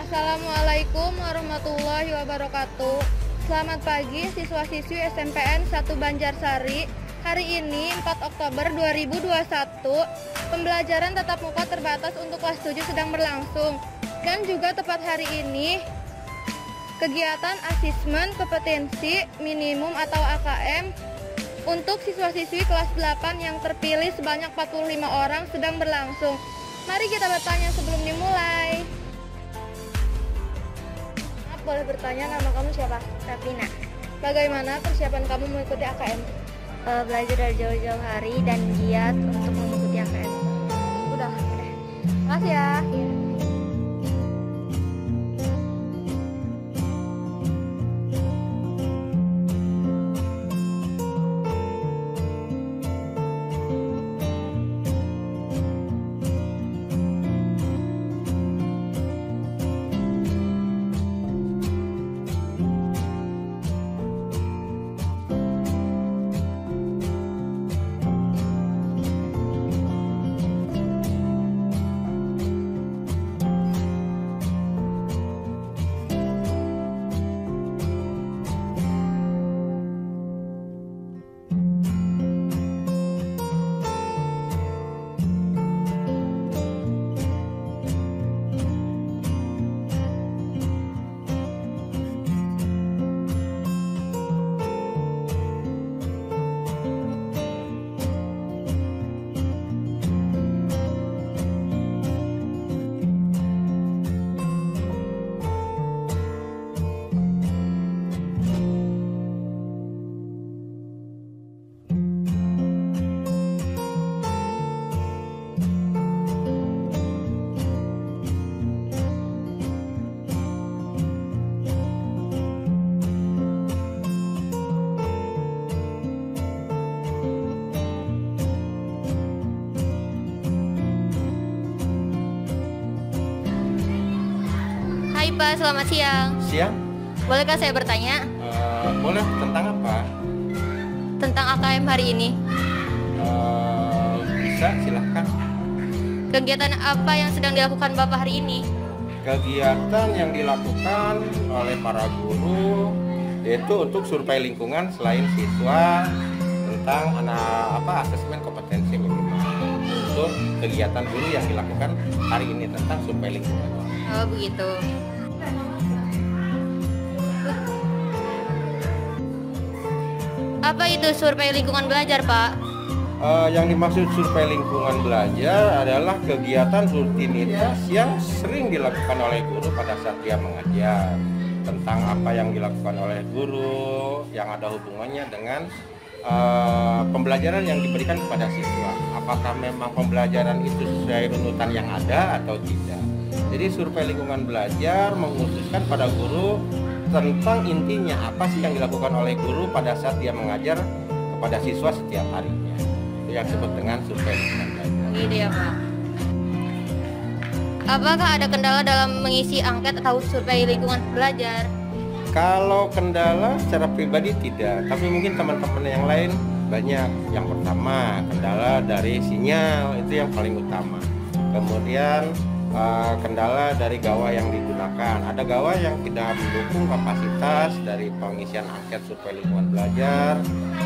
Assalamualaikum warahmatullahi wabarakatuh. Selamat pagi siswa-siswi SMPN 1 Banjarsari. Hari ini 4 Oktober 2021, pembelajaran tatap muka terbatas untuk kelas 7 sedang berlangsung. Dan juga tepat hari ini, kegiatan asesmen kompetensi minimum atau AKM untuk siswa-siswi kelas 8 yang terpilih sebanyak 45 orang sedang berlangsung. Mari kita bertanya sebelum dimulai. Boleh bertanya, nama kamu siapa? Rafina. Bagaimana persiapan kamu mengikuti AKM? Belajar dari jauh-jauh hari dan giat untuk mengikuti AKM. Udah. Makasih ya. Hai Pak, selamat siang. Siang? Bolehkah saya bertanya? Boleh, tentang apa? Tentang AKM hari ini. Bisa, silahkan. Kegiatan apa yang sedang dilakukan Bapak hari ini? Kegiatan yang dilakukan oleh para guru yaitu untuk survei lingkungan selain siswa tentang asesmen kompetensi minimal. Untuk kegiatan guru yang dilakukan hari ini tentang survei lingkungan. Oh begitu. Apa itu survei lingkungan belajar, Pak? Yang dimaksud survei lingkungan belajar adalah kegiatan rutinitas yang sering dilakukan oleh guru pada saat dia mengajar, tentang apa yang dilakukan oleh guru yang ada hubungannya dengan pembelajaran yang diberikan kepada siswa. Apakah memang pembelajaran itu sesuai runutan yang ada atau tidak. Jadi survei lingkungan belajar mengkhususkan pada guru tentang intinya apa sih yang dilakukan oleh guru pada saat dia mengajar kepada siswa setiap harinya. Itu yang disebut dengan survei lingkungan belajar. Gitu ya, Pak. Apakah ada kendala dalam mengisi angket atau survei lingkungan belajar? Kalau kendala secara pribadi tidak, tapi mungkin teman-teman yang lain banyak. Yang pertama, kendala dari sinyal, itu yang paling utama. Kemudian kendala dari gawai yang digunakan. Ada gawai yang tidak mendukung kapasitas dari pengisian angket survei lingkungan belajar.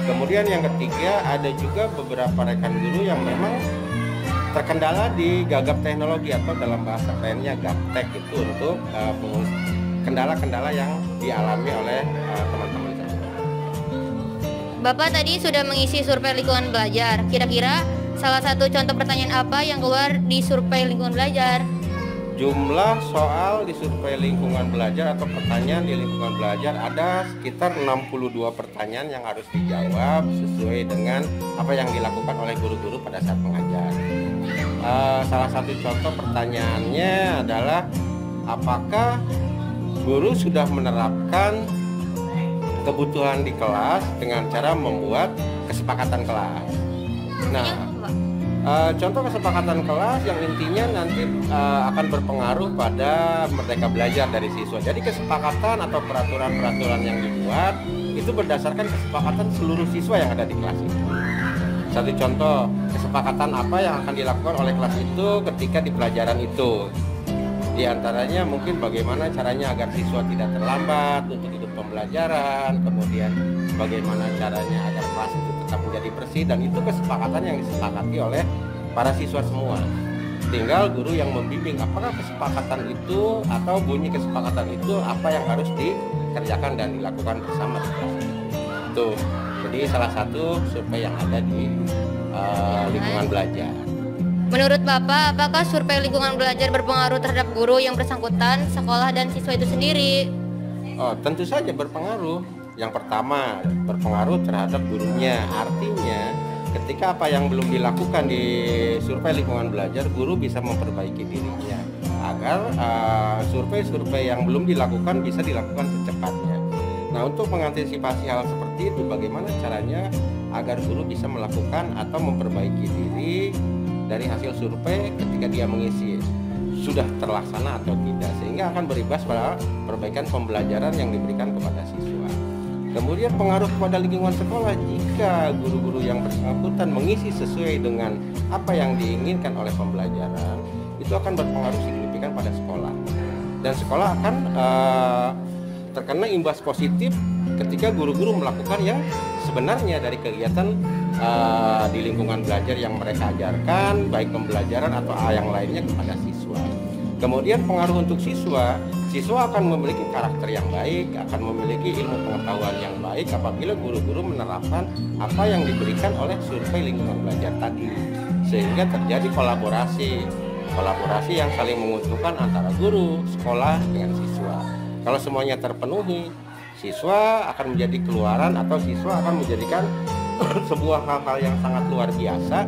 Kemudian yang ketiga, ada juga beberapa rekan guru yang memang terkendala di gagap teknologi atau dalam bahasa lainnya gaptek, itu untuk kendala-kendala yang dialami oleh teman-teman. Bapak tadi sudah mengisi survei lingkungan belajar. Kira-kira salah satu contoh pertanyaan apa yang keluar di survei lingkungan belajar? Jumlah soal di survei lingkungan belajar atau pertanyaan di lingkungan belajar ada sekitar 62 pertanyaan yang harus dijawab sesuai dengan apa yang dilakukan oleh guru-guru pada saat mengajar. Salah satu contoh pertanyaannya adalah apakah guru sudah menerapkan kebutuhan di kelas dengan cara membuat kesepakatan kelas. Nah, contoh kesepakatan kelas yang intinya nanti akan berpengaruh pada merdeka belajar dari siswa. Jadi kesepakatan atau peraturan-peraturan yang dibuat itu berdasarkan kesepakatan seluruh siswa yang ada di kelas itu. Satu contoh, kesepakatan apa yang akan dilakukan oleh kelas itu ketika di pelajaran itu. Di antaranya mungkin bagaimana caranya agar siswa tidak terlambat untuk ikut pembelajaran, kemudian bagaimana caranya agar kelas itu tetap menjadi bersih, dan itu kesepakatan yang disepakati oleh para siswa semua. Tinggal guru yang membimbing apakah kesepakatan itu atau bunyi kesepakatan itu apa yang harus dikerjakan dan dilakukan bersama di kelas itu. Jadi salah satu survei yang ada di lingkungan belajar. Menurut Bapak, apakah survei lingkungan belajar berpengaruh terhadap guru yang bersangkutan, sekolah, dan siswa itu sendiri? Oh, tentu saja berpengaruh. Yang pertama, berpengaruh terhadap gurunya. Artinya, ketika apa yang belum dilakukan di survei lingkungan belajar, guru bisa memperbaiki dirinya agar survei-survei yang belum dilakukan bisa dilakukan secepatnya. Nah, untuk mengantisipasi hal seperti itu, bagaimana caranya agar guru bisa melakukan atau memperbaiki diri dari hasil survei ketika dia mengisi sudah terlaksana atau tidak, sehingga akan berimbas pada perbaikan pembelajaran yang diberikan kepada siswa. Kemudian pengaruh kepada lingkungan sekolah, jika guru-guru yang bersangkutan mengisi sesuai dengan apa yang diinginkan oleh pembelajaran, itu akan berpengaruh signifikan pada sekolah, dan sekolah akan terkena imbas positif ketika guru-guru melakukan yang sebenarnya dari kegiatan di lingkungan belajar yang mereka ajarkan, baik pembelajaran atau yang lainnya kepada siswa. Kemudian pengaruh untuk siswa akan memiliki karakter yang baik, akan memiliki ilmu pengetahuan yang baik apabila guru-guru menerapkan apa yang diberikan oleh survei lingkungan belajar tadi, sehingga terjadi kolaborasi yang saling menguntungkan antara guru, sekolah dengan siswa. Kalau semuanya terpenuhi, siswa akan menjadi keluaran atau siswa akan menjadikan sebuah hal-hal yang sangat luar biasa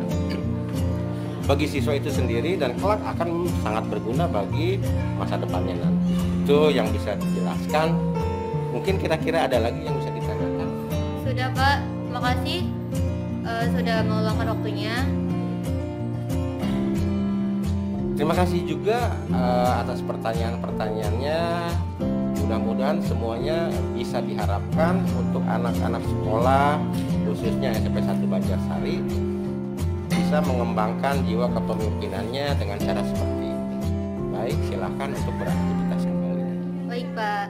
bagi siswa itu sendiri, dan kelak akan sangat berguna bagi masa depannya nanti. Itu yang bisa dijelaskan. Mungkin kira-kira ada lagi yang bisa ditanyakan? Sudah Pak, terima kasih sudah meluangkan waktunya. Terima kasih juga atas pertanyaan-pertanyaannya. Mudah-mudahan semuanya bisa diharapkan untuk anak-anak sekolah, khususnya SMP 1 Banjarsari, bisa mengembangkan jiwa kepemimpinannya dengan cara seperti ini. Baik, silakan untuk beraktivitas kembali. Baik Pak.